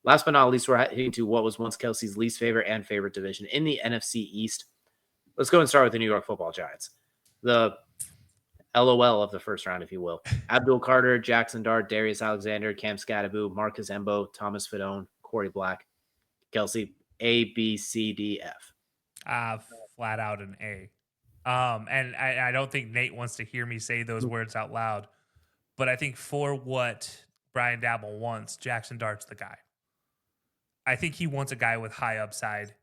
Last but not least, we're heading to what was once Kelcey's least favorite and favorite division in the NFC East. Let's go and start with the New York Football Giants. The LOL of the first round, if you will. Abdul Carter, Jackson Dart, Darius Alexander, Cam Scatterbo, Marcus Embo, Thomas Fidone, Corey Black, Kelcey, A, B, C, D, F. Flat out an A. And I don't think Nate wants to hear me say those words out loud, but I think for what Brian Dabble wants, Jackson Dart's the guy. I think he wants a guy with high upside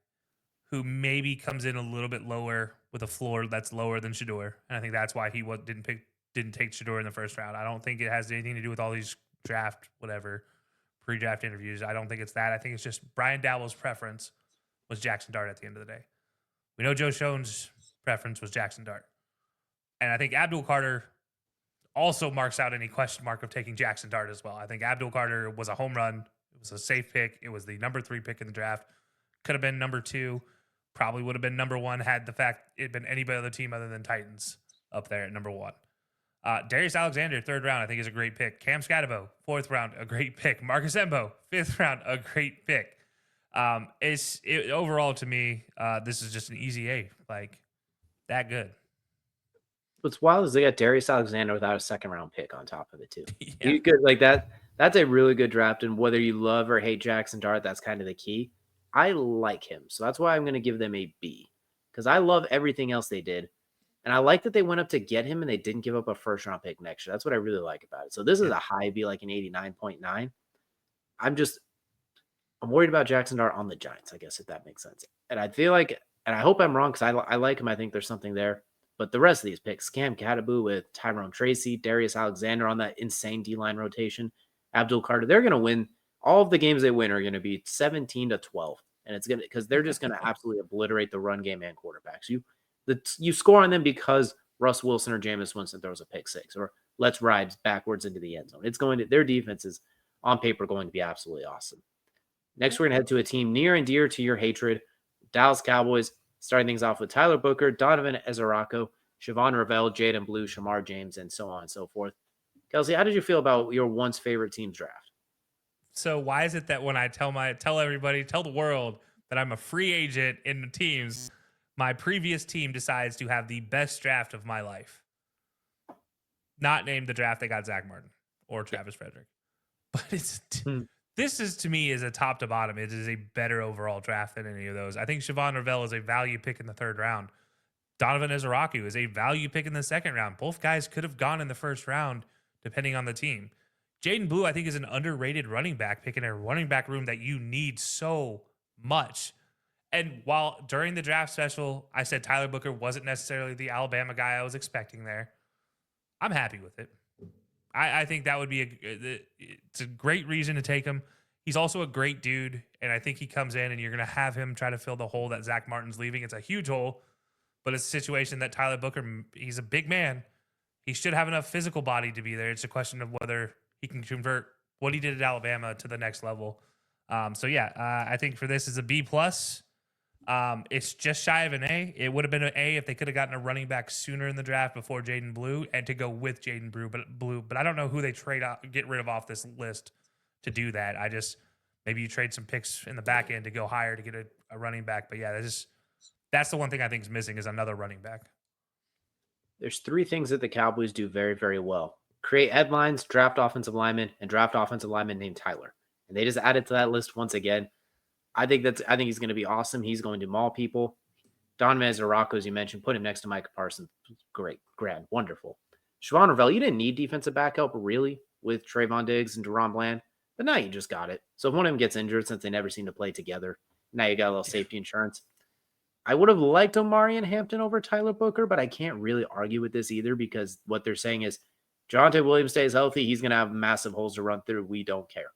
who maybe comes in a little bit lower with a floor that's lower than Shedeur. And I think that's why he didn't take Shedeur in the first round. I don't think it has anything to do with all these pre-draft interviews. I don't think it's that. I think it's just Brian Dabble's preference was Jackson Dart at the end of the day. We know Joe Schoen's preference was Jackson Dart. And I think Abdul Carter also marks out any question mark of taking Jackson Dart as well. I think Abdul Carter was a home run. It was a safe pick. It was the number 3 pick in the draft. Could have been number 2. Probably would have been number 1 had the fact it been any other team other than Titans up there at number 1. Darius Alexander, 3rd round, I think is a great pick. Cam Scatterbo, 4th round, a great pick. Marcus Embo, 5th round, a great pick. Overall to me, this is just an easy A, like that good. What's wild is they got Darius Alexander without a 2nd round pick on top of it too. Yeah. You could like that. That's a really good draft, and whether you love or hate Jackson Dart, that's kind of the key. I like him, so that's why I'm going to give them a B, because I love everything else they did, and I like that they went up to get him and they didn't give up a 1st round pick next year. That's what I really like about it. So this is a high B, like an 89.9. I'm worried about Jackson Dart on the Giants, I guess, if that makes sense. And I feel like, and I hope I'm wrong because I like him. I think there's something there. But the rest of these picks, Cam Scatterbo with Tyrone Tracy, Darius Alexander on that insane D-line rotation, Abdul Carter, they're going to win. All of the games they win are going to be 17-12. And it's going to, because they're just going to absolutely obliterate the run game and quarterbacks. You score on them because Russ Wilson or Jameis Winston throws a pick 6 or lets rides backwards into the end zone. It's going to, their defense is on paper going to be absolutely awesome. Next, we're going to head to a team near and dear to your hatred, Dallas Cowboys, starting things off with Tyler Booker, Donovan Ezerako, Siobhan Ravel, Jaden Blue, Shamar James, and so on and so forth. Kelcey, how did you feel about your once favorite team's draft? So why is it that when I tell the world that I'm a free agent in the teams, my previous team decides to have the best draft of my life? Not named the draft that got Zach Martin or Travis Frederick. But this is, to me, is a top to bottom. It is a better overall draft than any of those. I think Siobhan Ravel is a value pick in the 3rd round. Donovan Ezeraku is a value pick in the 2nd round. Both guys could have gone in the 1st round, depending on the team. Jaden Blue, I think, is an underrated running back pick in a running back room that you need so much. And while during the draft special, I said Tyler Booker wasn't necessarily the Alabama guy I was expecting there, I'm happy with it. I think that would be it's a great reason to take him. He's also a great dude, and I think he comes in and you're going to have him try to fill the hole that Zach Martin's leaving. It's a huge hole, but it's a situation that Tyler Booker, he's a big man. He should have enough physical body to be there. It's a question of whether he can convert what he did at Alabama to the next level. I think for this is a B+. It's just shy of an A. It would have been an A if they could have gotten a running back sooner in the draft before Jaden Blue and to go with Jaden Blue. But I don't know who they get rid of off this list to do that. Maybe you trade some picks in the back end to go higher to get a running back. But yeah, that's the one thing I think is missing is another running back. There's 3 things that the Cowboys do very, very well. Create headlines, draft offensive lineman, and draft offensive lineman named Tyler. And they just added to that list once again. I think he's going to be awesome. He's going to maul people. Donovan Ezerako, as you mentioned, put him next to Micah Parsons. Great, grand, wonderful. Siobhan Ravel, you didn't need defensive back help really with Trayvon Diggs and Deron Bland, but now you just got it. So if one of them gets injured, since they never seem to play together, now you got a little safety insurance. I would have liked Omarion Hampton over Tyler Booker, but I can't really argue with this either because what they're saying is Jonte Williams stays healthy, he's going to have massive holes to run through. We don't care.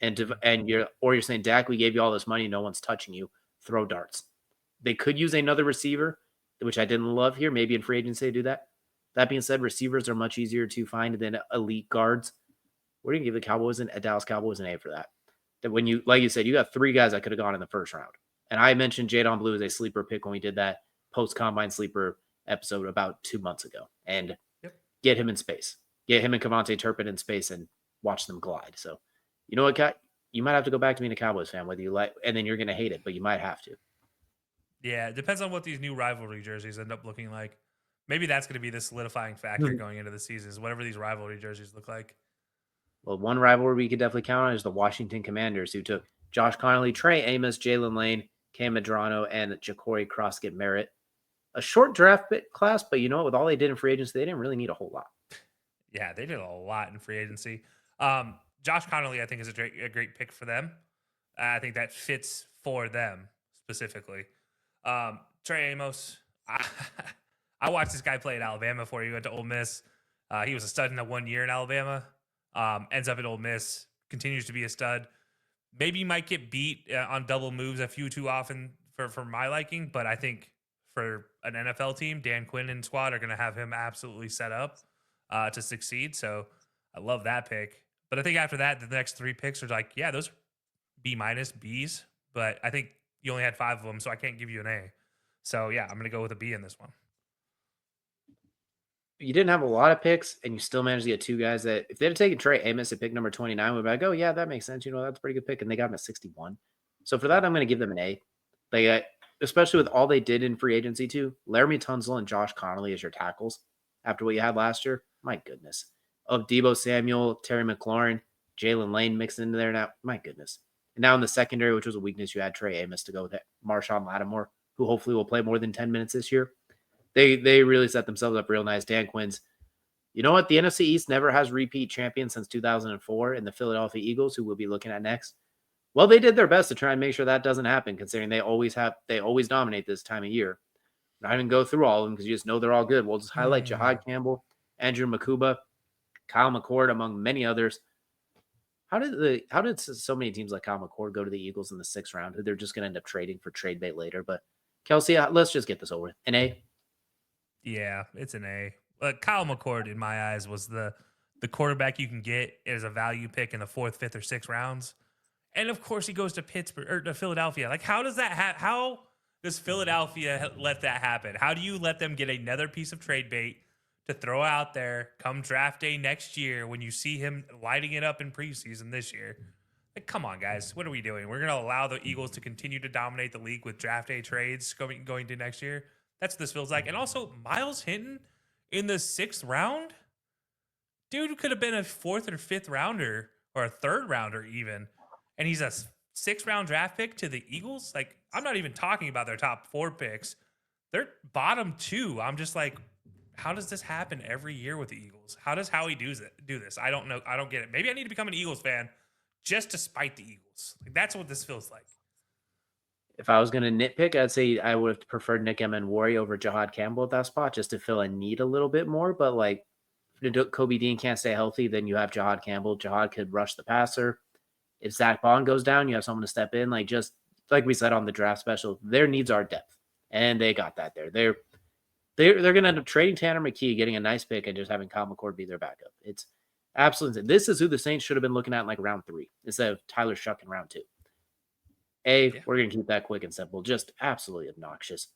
You're saying, Dak, we gave you all this money, no one's touching you. Throw darts. They could use another receiver, which I didn't love here. Maybe in free agency they do that. That being said, receivers are much easier to find than elite guards. We're going to give the Dallas Cowboys an A for that. That when you, like you said, you got 3 guys that could have gone in the 1st round. And I mentioned Jaden Blue as a sleeper pick when we did that post-combine sleeper episode about 2 months ago. And get him in space. Get him and Kavontae Turpin in space and watch them glide. So, you know what, Kat? you might have to go back to being a Cowboys fan, whether you like, and then you're going to hate it, but you might have to. Yeah, it depends on what these new rivalry jerseys end up looking like. Maybe that's going to be the solidifying factor going into the season, is whatever these rivalry jerseys look like. Well, one rivalry we could definitely count on is the Washington Commanders, who took Josh Connolly, Trey Amos, Jalen Lane, Cam Medrano, and Ja'Cory Croskett-Merritt. A short draft class, but you know what? With all they did in free agency, they didn't really need a whole lot. Yeah, they did a lot in free agency. Josh Connolly, I think, is a great pick for them. I think that fits for them specifically. Trey Amos, I watched this guy play at Alabama before he went to Ole Miss. He was a stud in that 1 year in Alabama. Ends up at Ole Miss, continues to be a stud. Maybe he might get beat on double moves a few too often for my liking, but I think for an NFL team, Dan Quinn and squad are going to have him absolutely set up to succeed. So I love that pick. But I think after that, the next 3 picks are like, yeah, those are B minus Bs, but I think you only had 5 of them, so I can't give you an A. So yeah, I'm going to go with a B in this one. You didn't have a lot of picks, and you still managed to get 2 guys that, if they had taken Trey Amos at pick number 29, we'd be like, oh, yeah, that makes sense. You know, that's a pretty good pick. And they got him at 61. So for that, I'm going to give them an A. Like, especially with all they did in free agency, too. Laramie Tunsil and Josh Connolly as your tackles after what you had last year. My goodness. Of Deebo Samuel, Terry McLaurin, Jalen Lane mixed into there now. My goodness. And now in the secondary, which was a weakness, you had Trey Amos to go with it. Marshawn Lattimore, who hopefully will play more than 10 minutes this year. They really set themselves up real nice. Dan Quinn's, you know what? The NFC East never has repeat champions since 2004 in the Philadelphia Eagles, who we'll be looking at next. Well, they did their best to try and make sure that doesn't happen, considering they always dominate this time of year. Not even go through all of them because you just know they're all good. We'll just highlight Jahad Campbell, Andrew Makuba, Kyle McCord, among many others. How did so many teams like Kyle McCord go to the Eagles in the 6th round, who they're just going to end up trading for trade bait later? But Kelcey, let's just get this over with. An A? Yeah, it's an A. Kyle McCord, in my eyes, was the quarterback you can get as a value pick in the 4th, 5th, or 6th rounds. And of course, he goes to Pittsburgh or to Philadelphia. Like, how does that how does Philadelphia let that happen? How do you let them get another piece of trade bait to throw out there come draft day next year when you see him lighting it up in preseason this year? Like, come on, guys. What are we doing? We're going to allow the Eagles to continue to dominate the league with draft day trades going to next year? That's what this feels like. And also, Miles Hinton in the 6th round? Dude could have been a 4th or 5th rounder or a 3rd rounder even. And he's a 6th round draft pick to the Eagles? Like, I'm not even talking about their top 4 picks. They're bottom 2. I'm just like, how does this happen every year with the Eagles? How does Howie do this? I don't know. I don't get it. Maybe I need to become an Eagles fan just to spite the Eagles. Like, that's what this feels like. If I was going to nitpick, I'd say I would have preferred Nick Emenwari over Jahad Campbell at that spot just to fill a need a little bit more. But, like, if Kobe Dean can't stay healthy, then you have Jahad Campbell. Jahad could rush the passer. If Zach Bond goes down, you have someone to step in. Like, just like we said on the draft special, their needs are depth. And they got that there. They're going to end up trading Tanner McKee, getting a nice pick, and just having Kyle McCord be their backup. It's absolutely. This is who the Saints should have been looking at in like round 3 instead of Tyler Shuck in round 2. We're going to keep that quick and simple. Just absolutely obnoxious.